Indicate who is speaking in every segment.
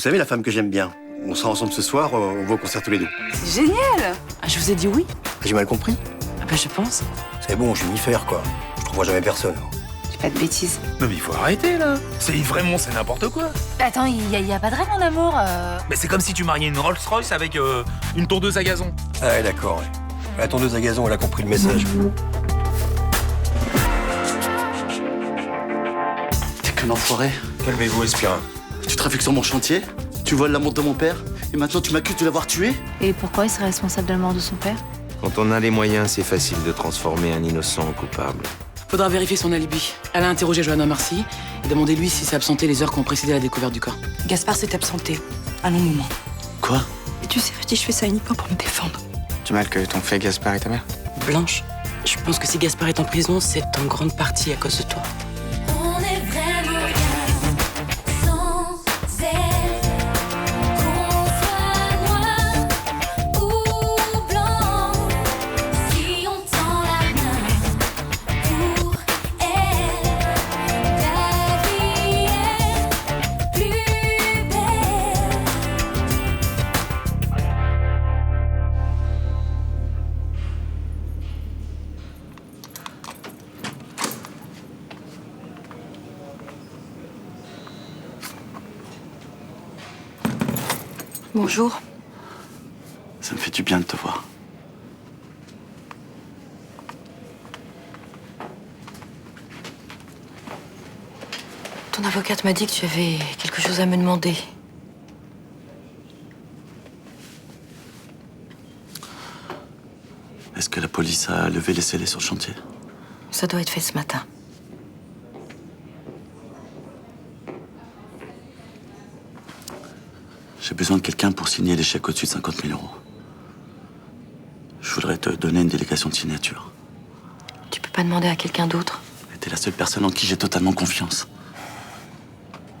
Speaker 1: Vous savez, la femme que j'aime bien. On sera ensemble ce soir, on va au concert tous les deux.
Speaker 2: C'est génial! Ah, je vous ai dit oui.
Speaker 1: J'ai mal compris?
Speaker 2: Ah bah je pense.
Speaker 1: C'est bon, je vais m'y faire, quoi. Je trouverai jamais personne.
Speaker 2: Dis pas de bêtises.
Speaker 3: Non mais il faut arrêter là. C'est vraiment, c'est n'importe quoi.
Speaker 2: Attends, y a pas de rêve en amour.
Speaker 3: Mais c'est comme si tu mariais une Rolls-Royce avec une tondeuse à gazon.
Speaker 1: Ah ouais, d'accord, ouais. La tondeuse à gazon, elle a compris le message.
Speaker 4: T'es qu'un enfoiré.
Speaker 3: Calmez-vous, Espirin.
Speaker 4: Tu trafiques sur mon chantier, tu voles la montre de mon père, et maintenant tu m'accuses de l'avoir tué?
Speaker 2: Et pourquoi il serait responsable de la mort de son père?
Speaker 5: Quand on a les moyens, c'est facile de transformer un innocent en coupable.
Speaker 6: Faudra vérifier son alibi. Elle a interrogé Johanna Marcy et demandé lui s'il s'est absenté les heures qui ont précédé la découverte du corps.
Speaker 7: Gaspard s'est absenté. Un long moment.
Speaker 4: Quoi?
Speaker 7: Et tu sais, Rudy, je fais ça uniquement pour me défendre.
Speaker 8: Du mal que t'ont fait Gaspard et ta mère.
Speaker 6: Blanche, je pense que si Gaspard est en prison, c'est en grande partie à cause de toi.
Speaker 9: On est vraiment rien sans elle. Qu'on soit noir ou blanc, si on tend la main pour elle, la vie est plus belle.
Speaker 7: Bonjour.
Speaker 4: Ça me fait du bien de te voir.
Speaker 7: Ton avocate m'a dit que tu avais quelque chose à me demander.
Speaker 4: Est-ce que la police a levé les scellés sur le chantier?
Speaker 7: Ça doit être fait ce matin.
Speaker 4: J'ai besoin de quelqu'un pour signer les chèques au-dessus de 50 000 euros. Je voudrais te donner une délégation de signature.
Speaker 7: Tu peux pas demander à quelqu'un d'autre?
Speaker 4: T'es la seule personne en qui j'ai totalement confiance.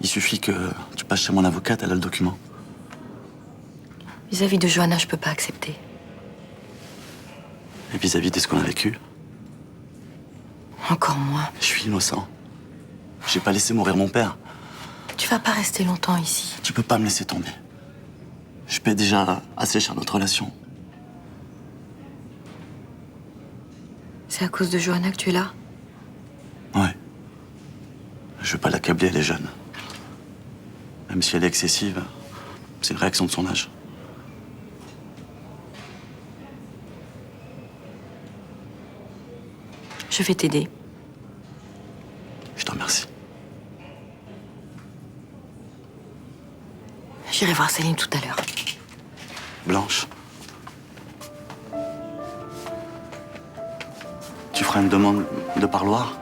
Speaker 4: Il suffit que tu passes chez mon avocate, elle a le document.
Speaker 7: Vis-à-vis de Johanna, je peux pas accepter.
Speaker 4: Et vis-à-vis de ce qu'on a vécu,
Speaker 7: Encore moins.
Speaker 4: je suis innocent. J'ai pas laissé mourir mon père.
Speaker 7: Tu vas pas rester longtemps ici.
Speaker 4: Tu peux pas me laisser tomber. Je paie déjà assez cher notre relation.
Speaker 7: C'est à cause de Johanna que tu es là?
Speaker 4: Ouais. Je veux pas l'accabler, elle est jeune. Même si elle est excessive, c'est une réaction de son âge.
Speaker 7: Je vais t'aider.
Speaker 4: Je te remercie.
Speaker 7: J'irai voir Céline tout à l'heure.
Speaker 4: Blanche. Tu feras une demande de parloir?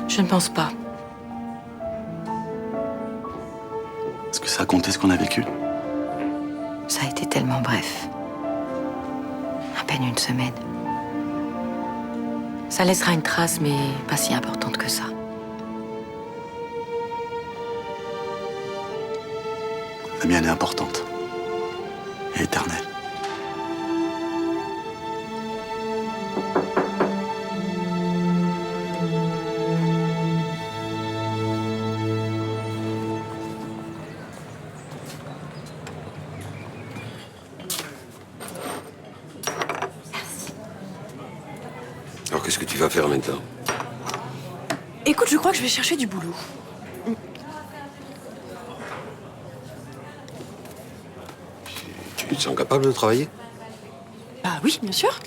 Speaker 7: Je ne pense pas.
Speaker 4: Est-ce que ça a compté ce qu'on a vécu?
Speaker 7: Ça a été tellement bref. À peine une semaine. Ça laissera une trace, mais pas si importante que ça.
Speaker 4: La mienne est importante. Et éternelle.
Speaker 5: Alors qu'est-ce que tu vas faire maintenant?
Speaker 7: Écoute, je crois que je vais chercher du boulot.
Speaker 5: Tu te sens capable de travailler?
Speaker 7: Bah oui, bien sûr.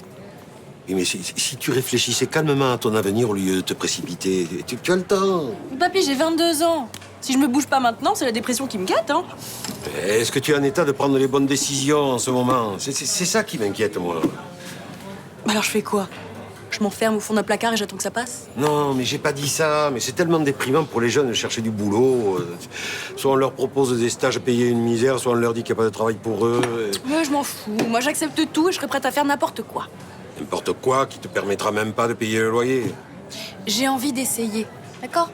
Speaker 5: Oui, mais si tu réfléchissais calmement à ton avenir au lieu de te précipiter, tu as le temps.
Speaker 7: Papy, j'ai 22 ans. Si je me bouge pas maintenant, c'est la dépression qui me gâte, hein.
Speaker 5: Est-ce que tu es en état de prendre les bonnes décisions en ce moment? C'est ça qui m'inquiète, moi.
Speaker 7: Alors je fais quoi? Je m'enferme au fond d'un placard et j'attends que ça passe?
Speaker 5: Non, mais j'ai pas dit ça. Mais c'est tellement déprimant pour les jeunes de chercher du boulot. Soit on leur propose des stages payés une misère, soit on leur dit qu'il n'y a pas de travail pour eux.
Speaker 7: Ouais, je m'en fous. Moi, j'accepte tout et je serais prête à faire n'importe quoi.
Speaker 5: N'importe quoi qui te permettra même pas de payer le loyer.
Speaker 7: J'ai envie d'essayer, d'accord?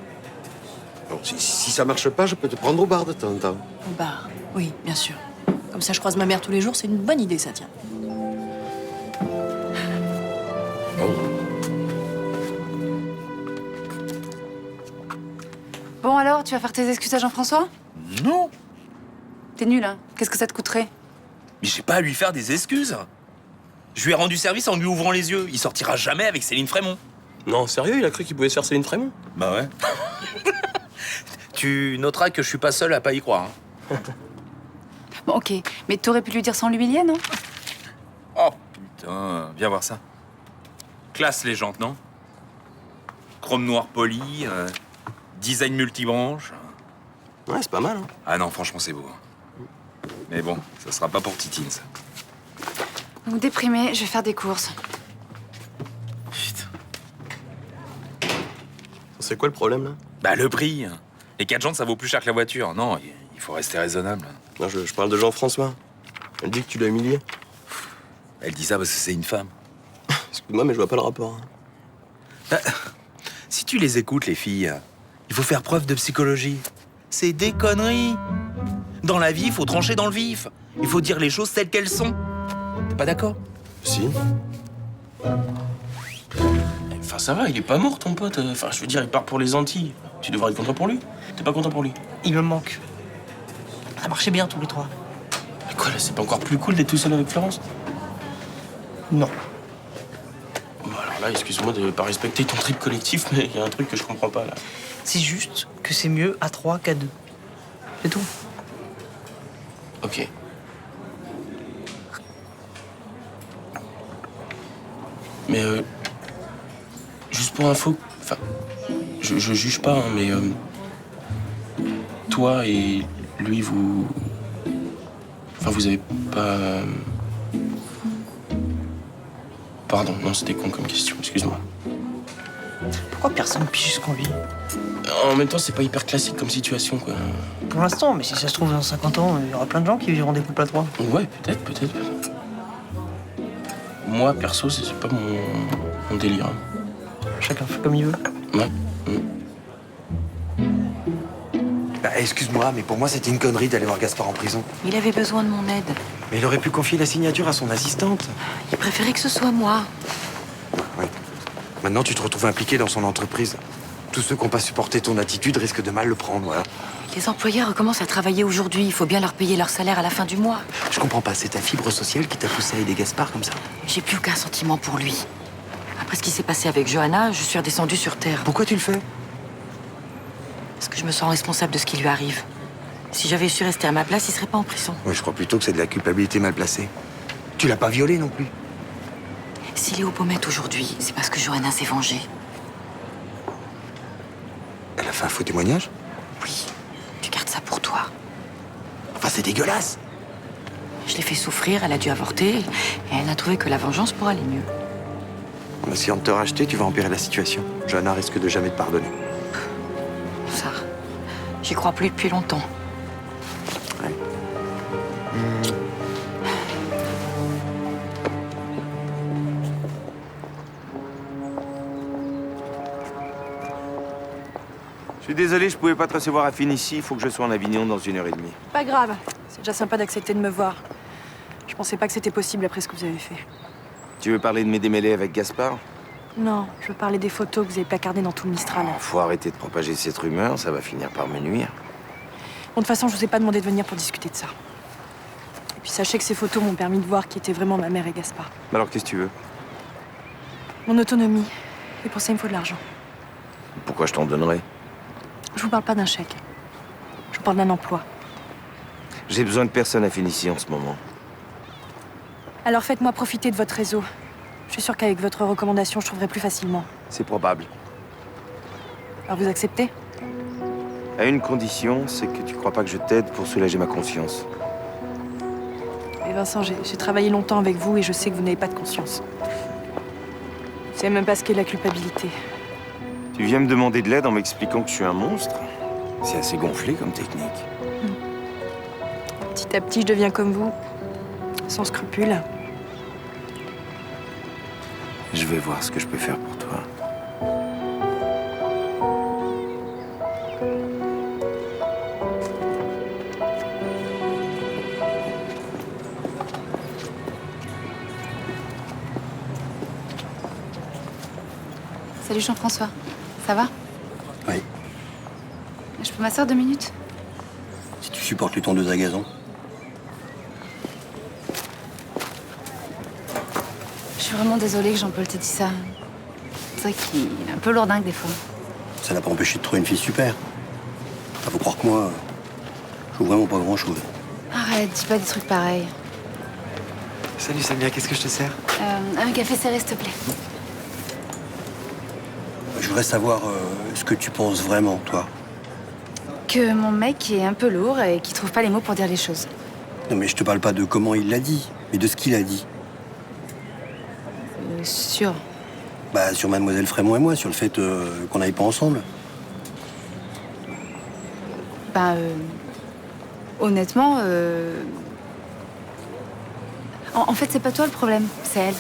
Speaker 5: Bon, si ça marche pas, je peux te prendre au bar de temps en temps.
Speaker 7: Bah, oui, bien sûr. Comme ça, je croise ma mère tous les jours, c'est une bonne idée, ça, tiens.
Speaker 5: Bon.
Speaker 2: Bon alors, tu vas faire tes excuses à Jean-François?
Speaker 3: Non.
Speaker 2: T'es nul, hein. Qu'est-ce que ça te coûterait?
Speaker 3: Mais j'ai pas à lui faire des excuses. Je lui ai rendu service en lui ouvrant les yeux. Il sortira jamais avec Céline Frémont.
Speaker 10: Non, sérieux, il a cru qu'il pouvait se faire Céline Frémont?
Speaker 3: Bah ouais. Tu noteras que je suis pas seul à pas y croire. Hein.
Speaker 2: Bon, ok. Mais t'aurais pu lui dire sans l'humilier, non?
Speaker 3: Oh putain, viens voir ça. Classe les jantes, non? Chrome noir poli, design multibranche.
Speaker 10: Ouais, c'est pas mal, hein.
Speaker 3: Ah non, franchement, c'est beau. Mais bon, ça sera pas pour Titine, ça.
Speaker 2: Vous me déprimez, je vais faire des courses.
Speaker 3: Putain.
Speaker 10: C'est quoi le problème, là?
Speaker 3: Bah, le prix. Les 4 jantes, ça vaut plus cher que la voiture. Non, il faut rester raisonnable.
Speaker 10: Non, je parle de Jean-François. Elle dit que tu l'as humilié.
Speaker 3: Elle dit ça parce que c'est une femme.
Speaker 10: Excuse-moi, mais je vois pas le rapport.
Speaker 3: Bah, si tu les écoutes, les filles, il faut faire preuve de psychologie. C'est des conneries. Dans la vie, il faut trancher dans le vif. Il faut dire les choses telles qu'elles sont. T'es pas d'accord?
Speaker 10: Si.
Speaker 11: Enfin, ça va, il est pas mort, ton pote. Enfin, je veux dire, il part pour les Antilles. Tu devrais être content pour lui. T'es pas content pour lui?
Speaker 6: Il me manque. Ça marchait bien tous les trois.
Speaker 11: Mais quoi, là, c'est pas encore plus cool d'être tout seul avec Florence?
Speaker 6: Non.
Speaker 11: Bon, alors là, excuse-moi de pas respecter ton trip collectif, mais il y a un truc que je comprends pas, là.
Speaker 6: C'est juste que c'est mieux à 3 qu'à 2. C'est tout.
Speaker 11: Ok. Mais juste pour info, enfin, je juge pas, hein, mais toi et lui, vous avez pas. Pardon, non, c'était con comme question, excuse-moi.
Speaker 6: Pourquoi personne pige ce qu'on vit?
Speaker 11: En même temps, c'est pas hyper classique comme situation, quoi.
Speaker 6: Pour l'instant, mais si ça se trouve, dans 50 ans, il y aura plein de gens qui vivront des couples à 3.
Speaker 11: Ouais, peut-être. Moi, perso, c'est pas mon délire. Hein.
Speaker 6: Chacun fait comme il veut.
Speaker 11: Ouais.
Speaker 12: Bah, excuse-moi, mais pour moi, c'était une connerie d'aller voir Gaspard en prison.
Speaker 7: Il avait besoin de mon aide.
Speaker 12: Mais il aurait pu confier la signature à son assistante.
Speaker 7: Il préférait que ce soit moi.
Speaker 12: Ouais. Maintenant, tu te retrouves impliqué dans son entreprise. Tous ceux qui n'ont pas supporté ton attitude risquent de mal le prendre, voilà.
Speaker 7: Les employeurs recommencent à travailler aujourd'hui. Il faut bien leur payer leur salaire à la fin du mois.
Speaker 12: Je comprends pas, c'est ta fibre sociale qui t'a poussé à aider Gaspard comme ça.
Speaker 7: J'ai plus aucun sentiment pour lui. Après ce qui s'est passé avec Johanna, je suis redescendue sur Terre.
Speaker 12: Pourquoi tu le fais?
Speaker 7: Parce que je me sens responsable de ce qui lui arrive. Si j'avais su rester à ma place, il serait pas en prison.
Speaker 12: Oui, je crois plutôt que c'est de la culpabilité mal placée. Tu l'as pas violé non plus.
Speaker 7: S'il est aux pommettes aujourd'hui, c'est parce que Johanna s'est vengée.
Speaker 12: Elle a fait un faux témoignage?
Speaker 7: Oui, tu gardes ça pour toi.
Speaker 12: Enfin, c'est dégueulasse.
Speaker 7: Je l'ai fait souffrir, elle a dû avorter, et elle a trouvé que la vengeance pourrait aller mieux.
Speaker 12: En essayant de te racheter, tu vas empirer la situation. Johanna risque de jamais te pardonner.
Speaker 7: Ça, j'y crois plus depuis longtemps.
Speaker 12: Ouais.
Speaker 13: Je suis désolé, je pouvais pas te recevoir à Fénicie. Il faut que je sois en Avignon dans 1h30.
Speaker 14: Pas grave. C'est déjà sympa d'accepter de me voir. Je pensais pas que c'était possible après ce que vous avez fait.
Speaker 13: Tu veux parler de mes démêlés avec Gaspard?
Speaker 14: Non, je veux parler des photos que vous avez placardées dans tout le Mistral.
Speaker 13: Faut arrêter de propager cette rumeur, ça va finir par me nuire.
Speaker 14: Bon, de toute façon, je vous ai pas demandé de venir pour discuter de ça. Et puis sachez que ces photos m'ont permis de voir qui était vraiment ma mère et Gaspard.
Speaker 13: Alors qu'est-ce que tu veux?
Speaker 14: Mon autonomie. Et pour ça, il me faut de l'argent.
Speaker 13: Pourquoi je t'en donnerais?
Speaker 14: Je vous parle pas d'un chèque. Je vous parle d'un emploi.
Speaker 13: J'ai besoin de personne à Fénicie en ce moment.
Speaker 14: Alors faites-moi profiter de votre réseau. Je suis sûre qu'avec votre recommandation, je trouverai plus facilement.
Speaker 13: C'est probable.
Speaker 14: Alors vous acceptez?
Speaker 13: À une condition, c'est que tu crois pas que je t'aide pour soulager ma conscience.
Speaker 14: Et Vincent, j'ai travaillé longtemps avec vous et je sais que vous n'avez pas de conscience. Vous savez même pas ce qu'est la culpabilité.
Speaker 13: Tu viens me demander de l'aide en m'expliquant que je suis un monstre? C'est assez gonflé comme technique.
Speaker 14: Petit à petit, je deviens comme vous. Sans scrupules.
Speaker 13: Je vais voir ce que je peux faire pour toi.
Speaker 2: Salut Jean-François. Ça va?
Speaker 12: Oui.
Speaker 2: Je peux m'asseoir 2 minutes?
Speaker 1: Tu supportes les tondeuses à gazon?
Speaker 2: Je suis vraiment désolée que Jean-Paul t'ait dit ça. C'est vrai qu'il est un peu lourdingue des fois.
Speaker 1: Ça n'a pas empêché de trouver une fille super. Enfin, faut croire que moi, je joue vraiment pas grand-chose.
Speaker 2: Arrête, dis pas des trucs pareils.
Speaker 8: Salut Samia, qu'est-ce que je te sers?
Speaker 2: Un café serré, s'il te plaît.
Speaker 1: Je voudrais savoir ce que tu penses vraiment, toi.
Speaker 2: Que mon mec est un peu lourd et qu'il trouve pas les mots pour dire les choses.
Speaker 1: Non, mais je te parle pas de comment il l'a dit, mais de ce qu'il a dit.
Speaker 2: Sûr.
Speaker 1: Bah, sur Mademoiselle Frémont et moi, sur le fait qu'on n'aille pas ensemble.
Speaker 2: Ben, honnêtement, en fait, c'est pas toi le problème, c'est elle.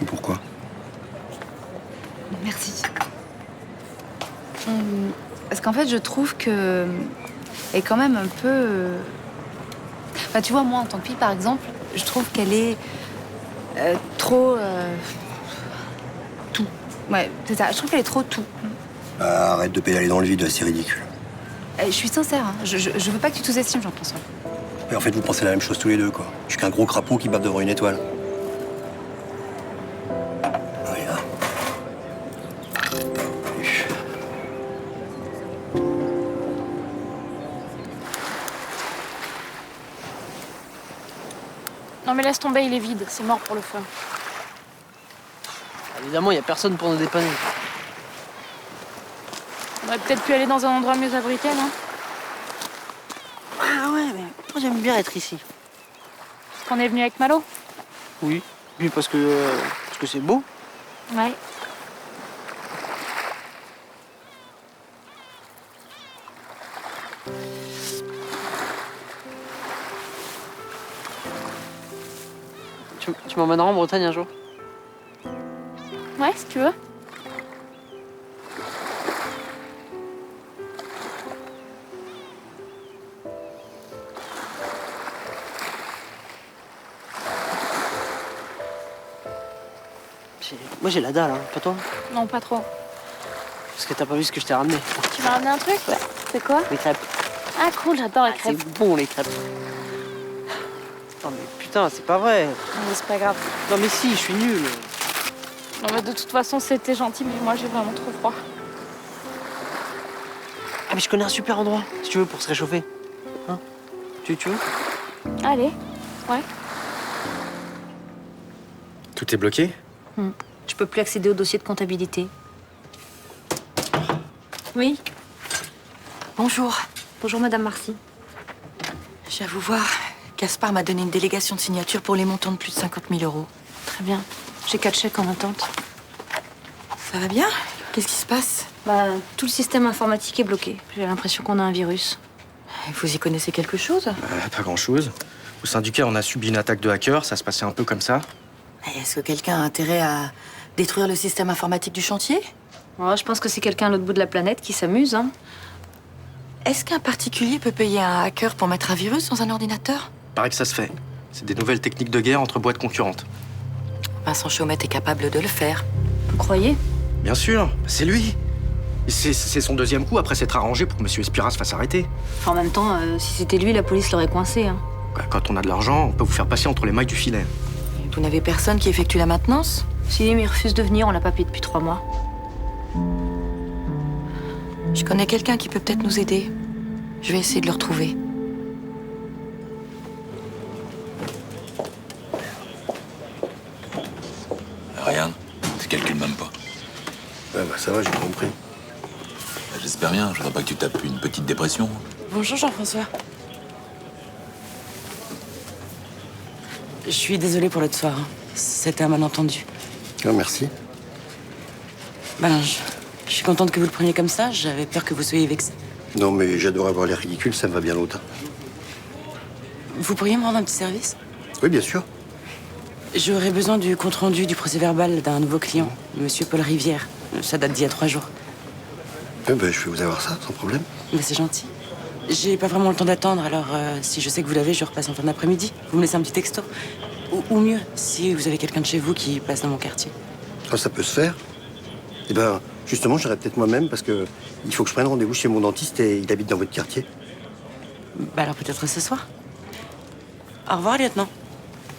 Speaker 1: Et pourquoi?
Speaker 2: Merci. Parce qu'en fait, je trouve que elle est quand même un peu. Enfin, tu vois, moi, en tant que fille, par exemple, je trouve qu'elle est trop tout. Ouais, c'est ça. Je trouve qu'elle est trop tout.
Speaker 1: Bah, arrête de pédaler dans le vide, là, c'est ridicule.
Speaker 2: Je suis sincère. Hein. Je veux pas que tu sous-estimes Jean-François.
Speaker 1: Mais en fait, vous pensez la même chose tous les deux, quoi. Je suis qu'un gros crapaud qui bat devant une étoile. Voilà.
Speaker 15: Non mais laisse tomber, il est vide, c'est mort pour le feu.
Speaker 16: Évidemment, il n'y a personne pour nous dépanner.
Speaker 15: On aurait peut-être pu aller dans un endroit mieux abrité, non?
Speaker 16: Ah ouais, mais moi j'aime bien être ici.
Speaker 15: Parce qu'on est venu avec Malo?
Speaker 16: Oui, puis parce que c'est beau.
Speaker 15: Ouais.
Speaker 16: Tu m'emmèneras en Bretagne un jour?
Speaker 15: Ouais, si tu veux.
Speaker 16: Moi j'ai la dalle, hein, pas toi?
Speaker 15: Non, pas trop.
Speaker 16: Parce que t'as pas vu ce que je t'ai ramené.
Speaker 15: Tu m'as ramené un truc?
Speaker 16: Ouais.
Speaker 15: C'est quoi?
Speaker 16: Les crêpes.
Speaker 15: Ah cool, j'adore les crêpes.
Speaker 16: C'est bon les crêpes. Non mais putain, c'est pas vrai.
Speaker 15: Mais c'est pas grave.
Speaker 16: Non mais si, je suis nul.
Speaker 15: Non mais de toute façon, c'était gentil, mais moi j'ai vraiment trop froid.
Speaker 16: Ah mais je connais un super endroit, si tu veux, pour se réchauffer. Hein? Tu veux?
Speaker 15: Allez, ouais.
Speaker 8: Tout est bloqué?
Speaker 7: Je peux plus accéder au dossier de comptabilité. Oui. Bonjour. Bonjour, Madame Marcy. Je viens vous voir. Gaspard m'a donné une délégation de signature pour les montants de plus de 50 000 €.
Speaker 15: Très bien. J'ai 4 chèques en attente.
Speaker 7: Ça va bien? Qu'est-ce qui se passe?
Speaker 15: Bah, tout le système informatique est bloqué. J'ai l'impression qu'on a un virus.
Speaker 7: Vous y connaissez quelque chose?
Speaker 8: Pas grand-chose. Au syndicat, on a subi une attaque de hackers, ça se passait un peu comme ça.
Speaker 7: Est-ce que quelqu'un a intérêt à détruire le système informatique du chantier?
Speaker 15: Oh, je pense que c'est quelqu'un à l'autre bout de la planète qui s'amuse, hein.
Speaker 7: Est-ce qu'un particulier peut payer un hacker pour mettre un virus dans un ordinateur?
Speaker 8: Paraît que ça se fait. C'est des nouvelles techniques de guerre entre boîtes concurrentes.
Speaker 7: Vincent Chaumette est capable de le faire.
Speaker 15: Vous croyez?
Speaker 8: Bien sûr, c'est lui. C'est son deuxième coup après s'être arrangé pour que M. Espirat se fasse arrêter.
Speaker 15: Enfin, en même temps, si c'était lui, la police l'aurait coincé, hein.
Speaker 8: Quand on a de l'argent, on peut vous faire passer entre les mailles du filet.
Speaker 7: Vous n'avez personne qui effectue la maintenance?
Speaker 15: Si, mais il refuse de venir, on l'a pas payé depuis 3 mois.
Speaker 7: Je connais quelqu'un qui peut peut-être nous aider. Je vais essayer de le retrouver.
Speaker 17: Rien, tu calcules même pas.
Speaker 1: Ouais, bah ça va, j'ai compris.
Speaker 17: J'espère bien, je voudrais pas que tu tapes une petite dépression.
Speaker 6: Bonjour Jean-François. Je suis désolée pour l'autre soir. Hein. C'était un malentendu.
Speaker 1: Ah, merci.
Speaker 6: Ben, je suis contente que vous le preniez comme ça. J'avais peur que vous soyez vexé.
Speaker 1: Non, mais j'adore avoir l'air ridicule, ça me va bien l'autre.
Speaker 6: Vous pourriez me rendre un petit service?
Speaker 1: Oui, bien sûr.
Speaker 6: J'aurais besoin du compte-rendu du procès-verbal d'un nouveau client, Monsieur Paul Rivière. Ça date d'il y a 3 jours.
Speaker 1: Eh ben, je vais vous avoir ça, sans problème.
Speaker 6: Mais c'est gentil. J'ai pas vraiment le temps d'attendre, alors si je sais que vous l'avez, je repasse en fin d'après-midi. Vous me laissez un petit texto. Ou mieux, si vous avez quelqu'un de chez vous qui passe dans mon quartier.
Speaker 1: Ah, ça peut se faire. Eh ben, justement, j'irai peut-être moi-même parce que il faut que je prenne rendez-vous chez mon dentiste et il habite dans votre quartier.
Speaker 6: Bah alors peut-être ce soir. Au revoir, lieutenant.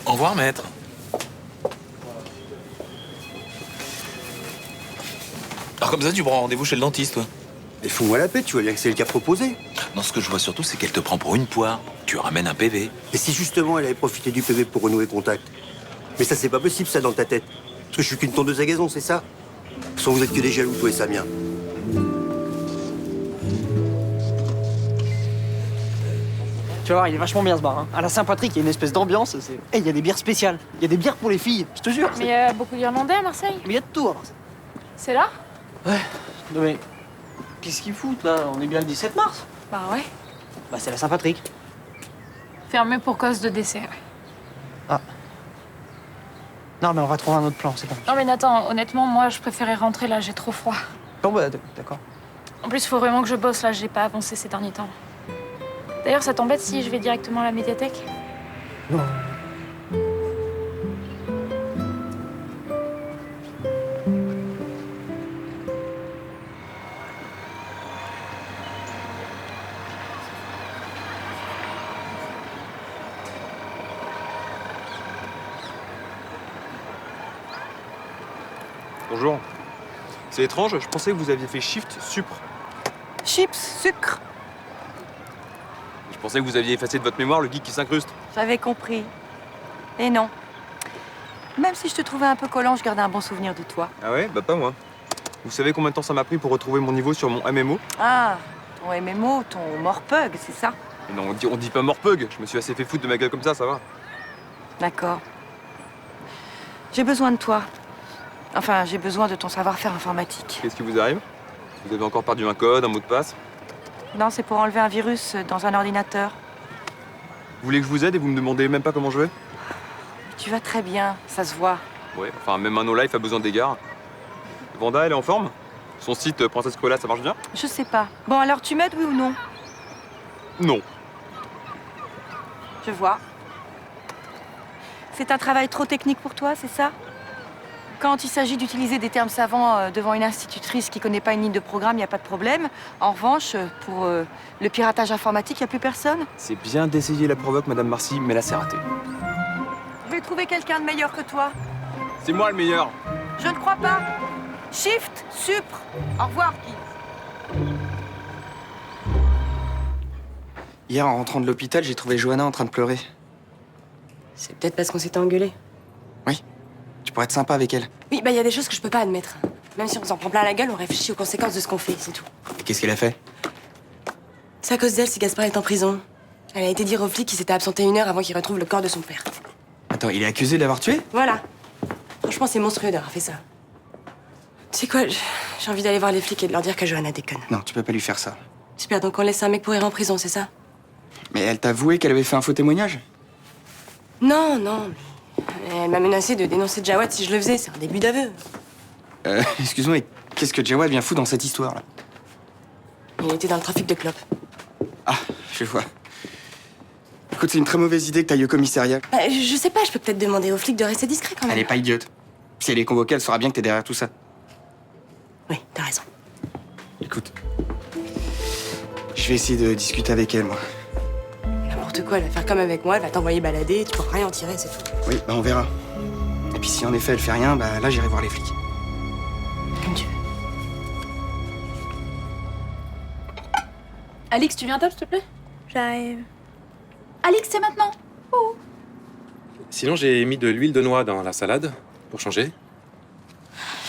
Speaker 3: Au revoir, maître. Alors comme ça, tu prends rendez-vous chez le dentiste, toi?
Speaker 1: Mais fous-moi la paix, tu vois bien que c'est le cas proposé.
Speaker 3: Non, ce que je vois surtout, c'est qu'elle te prend pour une poire. Tu ramènes un PV.
Speaker 1: Et si justement elle avait profité du PV pour renouer contact? Mais ça, c'est pas possible, ça, dans ta tête. Parce que je suis qu'une tondeuse à gazon, c'est ça? Sans vous êtes que des jaloux, toi et Samia.
Speaker 16: Tu vas voir, il est vachement bien ce bar. Hein. À la Saint-Patrick, il y a une espèce d'ambiance. Eh, il y a des bières spéciales. Il y a des bières pour les filles, je te jure.
Speaker 15: Mais il y a beaucoup d'Irlandais à Marseille.
Speaker 16: Mais il y a de tout à Marseille.
Speaker 15: C'est là?
Speaker 16: Ouais. Non mais, qu'est-ce qu'ils foutent là? On est bien le 17 mars.
Speaker 15: Bah ouais.
Speaker 16: Bah c'est la Saint-Patrick.
Speaker 15: Fermé pour cause de décès, ouais.
Speaker 16: Ah. Non mais on va trouver un autre plan, c'est bon.
Speaker 15: Non mais Nathan, honnêtement, moi je préférais rentrer là, j'ai trop froid.
Speaker 16: Bon bah d'accord.
Speaker 15: En plus, il faut vraiment que je bosse là, j'ai pas avancé ces derniers temps. D'ailleurs, ça t'embête si je vais directement à la médiathèque?
Speaker 16: Non.
Speaker 18: Bonjour. C'est étrange, je pensais que vous aviez fait shift supre.
Speaker 7: Chips, sucre.
Speaker 18: Je pensais que vous aviez effacé de votre mémoire le geek qui s'incruste.
Speaker 7: J'avais compris. Et non. Même si je te trouvais un peu collant, je gardais un bon souvenir de toi.
Speaker 18: Ah ouais? Bah pas moi. Vous savez combien de temps ça m'a pris pour retrouver mon niveau sur mon MMO?
Speaker 7: Ah, ton MMO, ton morpug, c'est ça?
Speaker 18: Mais non, on dit pas morpug. Je me suis assez fait foutre de ma gueule comme ça va.
Speaker 7: D'accord. J'ai besoin de toi. Enfin, j'ai besoin de ton savoir-faire informatique.
Speaker 18: Qu'est-ce qui vous arrive? Vous avez encore perdu un code, un mot de passe?
Speaker 7: Non, c'est pour enlever un virus dans un ordinateur.
Speaker 18: Vous voulez que je vous aide et vous me demandez même pas comment je vais?
Speaker 7: Tu vas très bien, ça se voit.
Speaker 18: Ouais, enfin même un no-life a besoin d'égards. Vanda, elle est en forme? Son site Princesse Cruella, ça marche bien?
Speaker 7: Je sais pas. Bon, alors tu m'aides, oui ou non?
Speaker 18: Non.
Speaker 7: Je vois. C'est un travail trop technique pour toi, c'est ça? Quand il s'agit d'utiliser des termes savants devant une institutrice qui connaît pas une ligne de programme, il n'y a pas de problème. En revanche, pour le piratage informatique, il n'y a plus personne.
Speaker 18: C'est bien d'essayer la provoque, Madame Marcy, mais là c'est raté.
Speaker 7: Je vais trouver quelqu'un de meilleur que toi.
Speaker 18: C'est moi le meilleur.
Speaker 7: Je ne crois pas. Shift, supre. Au revoir, Guy.
Speaker 8: Hier, en rentrant de l'hôpital, j'ai trouvé Johanna en train de pleurer.
Speaker 6: C'est peut-être parce qu'on s'était engueulé.
Speaker 8: Oui. Tu pourrais être sympa avec elle.
Speaker 6: Oui, bah il y a des choses que je peux pas admettre. Même si on s'en prend plein la gueule, on réfléchit aux conséquences de ce qu'on fait, c'est tout.
Speaker 8: Et qu'est-ce qu'elle a fait?
Speaker 6: C'est à cause d'elle si Gaspard est en prison. Elle a été dire aux flics qu'il s'était absenté 1 heure avant qu'il retrouve le corps de son père.
Speaker 8: Attends, il est accusé de l'avoir tué?
Speaker 6: Voilà. Franchement, c'est monstrueux d'avoir fait ça. Tu sais quoi, j'ai envie d'aller voir les flics et de leur dire que Johanna déconne.
Speaker 8: Non, tu peux pas lui faire ça.
Speaker 6: Super, donc on laisse un mec pourrir en prison, c'est ça?
Speaker 8: Mais elle t'a avoué qu'elle avait fait un faux témoignage?
Speaker 6: Non, non. Elle m'a menacé de dénoncer Jawad si je le faisais, c'est un début d'aveu.
Speaker 8: Excuse-moi, mais qu'est-ce que Jawad vient foutre dans cette histoire, là?
Speaker 6: Il était dans le trafic de clopes.
Speaker 8: Ah, je vois. Écoute, c'est une très mauvaise idée que t'ailles au commissariat.
Speaker 6: Bah, je sais pas, je peux peut-être demander aux flics de rester discret quand même.
Speaker 8: Elle est pas idiote. Si elle est convoquée, elle saura bien que t'es derrière tout ça.
Speaker 6: Oui, t'as raison.
Speaker 8: Écoute, je vais essayer de discuter avec elle, moi.
Speaker 6: N'importe quoi, elle va faire comme avec moi, elle va t'envoyer balader, tu pourras rien en tirer, c'est tout.
Speaker 8: Oui, bah on verra. Et puis si en effet elle fait rien, bah là j'irai voir les flics.
Speaker 6: Comme tu veux.
Speaker 2: Alix, tu viens à table, s'il te plaît? J'arrive. Alix, c'est maintenant. Oh.
Speaker 19: Sinon, j'ai mis de l'huile de noix dans la salade, pour changer.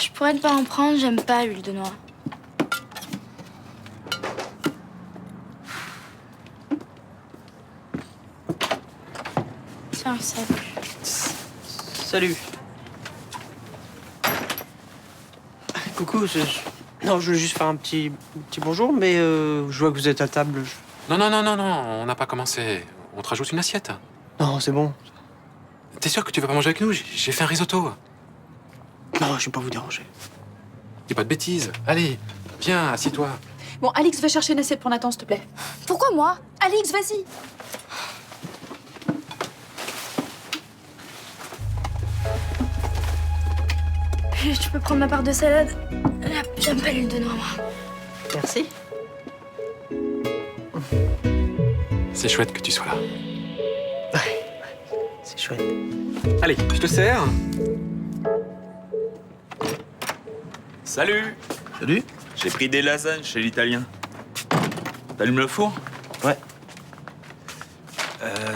Speaker 9: Je pourrais ne pas en prendre, j'aime pas l'huile de noix. Tiens, salut.
Speaker 16: Salut. Coucou, non, je voulais juste faire un petit bonjour, mais je vois que vous êtes à table.
Speaker 19: Non, on n'a pas commencé. On te rajoute une assiette.
Speaker 16: Non, c'est bon.
Speaker 19: T'es sûr que tu veux pas manger avec nous? J'ai fait un risotto.
Speaker 16: Non, je vais pas vous déranger.
Speaker 19: Dis pas de bêtises. Allez, viens, assis-toi.
Speaker 2: Bon, Alix, va chercher une assiette pour Nathan, s'il te plaît.
Speaker 9: Pourquoi moi?
Speaker 2: Alix, vas-y.
Speaker 9: Tu peux prendre ma part de salade. J'aime pas l'huile de noix, moi.
Speaker 16: Merci.
Speaker 19: C'est chouette que tu sois là.
Speaker 16: C'est chouette.
Speaker 19: Allez, je te sers.
Speaker 3: Salut.
Speaker 4: Salut.
Speaker 3: J'ai pris des lasagnes chez l'italien. T'allumes le four?
Speaker 10: Ouais.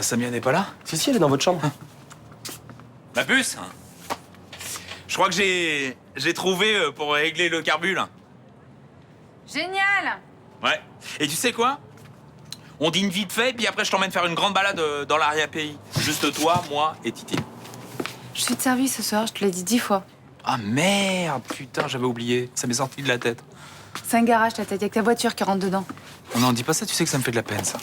Speaker 3: Samia n'est pas là?
Speaker 10: Si, elle est dans votre chambre.
Speaker 3: Ma puce? Je crois que j'ai trouvé pour régler le carbu, là.
Speaker 2: Génial!
Speaker 3: Ouais. Et tu sais quoi? On dîne vite fait, puis après je t'emmène faire une grande balade dans l'arrière-pays. Juste toi, moi et Titine.
Speaker 2: Je suis de service ce soir, je te l'ai dit 10 fois.
Speaker 3: Ah merde, putain, j'avais oublié. Ça m'est sorti de la tête.
Speaker 2: C'est un garage, ta tête, y'a que ta voiture qui rentre dedans.
Speaker 3: On n'en dit pas ça, tu sais que ça me fait de la peine, ça.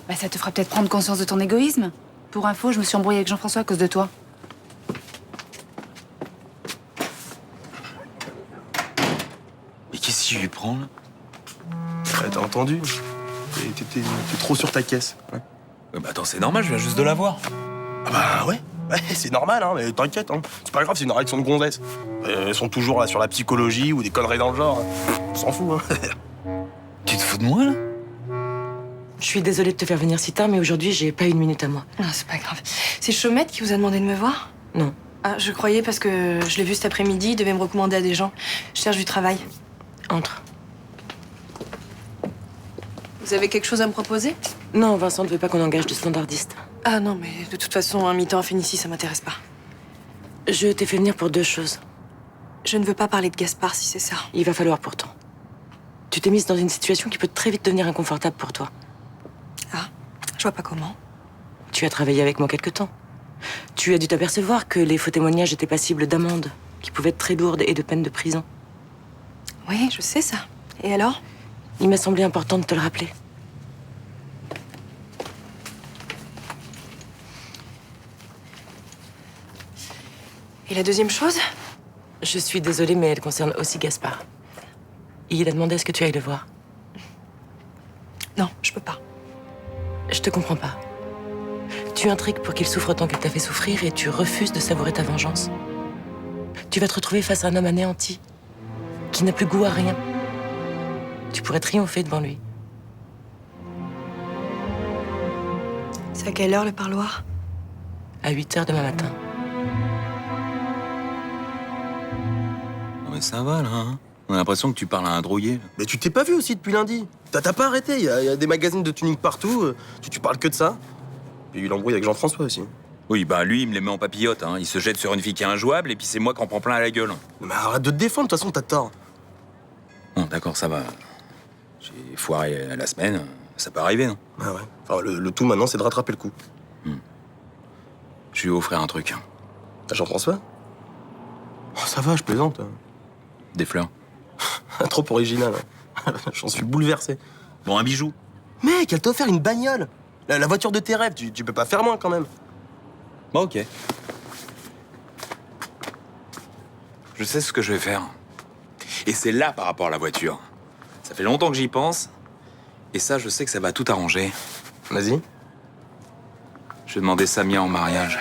Speaker 2: Bah, ça te fera peut-être prendre conscience de ton égoïsme. Pour info, je me suis embrouillée avec Jean-François à cause de toi.
Speaker 3: Mais qu'est-ce qu'il lui prend, là?
Speaker 10: Ouais, t'as entendu? T'es trop sur ta caisse. Ouais.
Speaker 3: Bah attends, c'est normal, je viens juste de la voir.
Speaker 10: Ah bah ouais, c'est normal, hein, mais t'inquiète, hein. C'est pas grave, c'est une réaction de gonzesse. Elles sont toujours là sur la psychologie ou des conneries dans le genre. On s'en fout, hein.
Speaker 3: Tu te fous de moi, là?
Speaker 6: Je suis désolée de te faire venir si tard, mais aujourd'hui, j'ai pas une minute à moi.
Speaker 14: Non, c'est pas grave. C'est Chaumette qui vous a demandé de me voir?
Speaker 6: Non.
Speaker 14: Ah, je croyais parce que je l'ai vu cet après-midi, il devait me recommander à des gens. Je cherche du travail.
Speaker 6: Entre.
Speaker 14: Vous avez quelque chose à me proposer?
Speaker 6: Non, Vincent ne veut pas qu'on engage de standardiste.
Speaker 14: Ah non, mais de toute façon, un mi-temps à Fénicie, ça m'intéresse pas.
Speaker 6: Je t'ai fait venir pour 2 choses.
Speaker 14: Je ne veux pas parler de Gaspard, si c'est ça.
Speaker 6: Il va falloir pourtant. Tu t'es mise dans une situation qui peut très vite devenir inconfortable pour toi.
Speaker 14: Ah, je vois pas comment.
Speaker 6: Tu as travaillé avec moi quelque temps. Tu as dû t'apercevoir que les faux témoignages étaient passibles d'amendes, qui pouvaient être très lourdes et de peine de prison.
Speaker 14: Oui, je sais ça. Et alors?
Speaker 6: Il m'a semblé important de te le rappeler.
Speaker 14: Et la deuxième chose?
Speaker 6: Je suis désolée, mais elle concerne aussi Gaspard. Il a demandé à ce que tu ailles le voir.
Speaker 14: Non, je peux pas.
Speaker 6: Je te comprends pas. Tu intrigues pour qu'il souffre autant qu'il t'a fait souffrir et tu refuses de savourer ta vengeance. Tu vas te retrouver face à un homme anéanti, qui n'a plus goût à rien. Tu pourrais triompher devant lui.
Speaker 14: C'est à quelle heure le parloir?
Speaker 6: À 8h demain matin.
Speaker 3: Non mais ça va, là, hein? On a l'impression que tu parles à un drouillé.
Speaker 10: Mais tu t'es pas vu aussi depuis lundi. T'as pas arrêté, il y a des magazines de tuning partout. Tu parles que de ça. Puis il embrouille avec Jean-François aussi.
Speaker 3: Oui, bah lui, il me les met en papillote, hein. Il se jette sur une fille qui est injouable et puis c'est moi qui en prends plein à la gueule.
Speaker 10: Mais arrête de te défendre, de toute façon, t'as tort.
Speaker 3: Bon, d'accord, ça va. J'ai foiré la semaine, ça peut arriver, non?
Speaker 10: Ah ouais. Enfin, le tout maintenant, c'est de rattraper le coup.
Speaker 3: Je lui ai offert un truc.
Speaker 10: À Jean-François? Oh, ça va, je plaisante.
Speaker 3: Des fleurs.
Speaker 10: Trop original. Hein. J'en suis bouleversé.
Speaker 3: Bon, un bijou.
Speaker 10: Mec, elle t'a offert une bagnole. La voiture de tes rêves, tu peux pas faire moins quand même.
Speaker 3: Bon, ok. Je sais ce que je vais faire. Et c'est là par rapport à la voiture. Ça fait longtemps que j'y pense. Et ça, je sais que ça va tout arranger.
Speaker 10: Vas-y.
Speaker 3: Je vais demander Samia en mariage.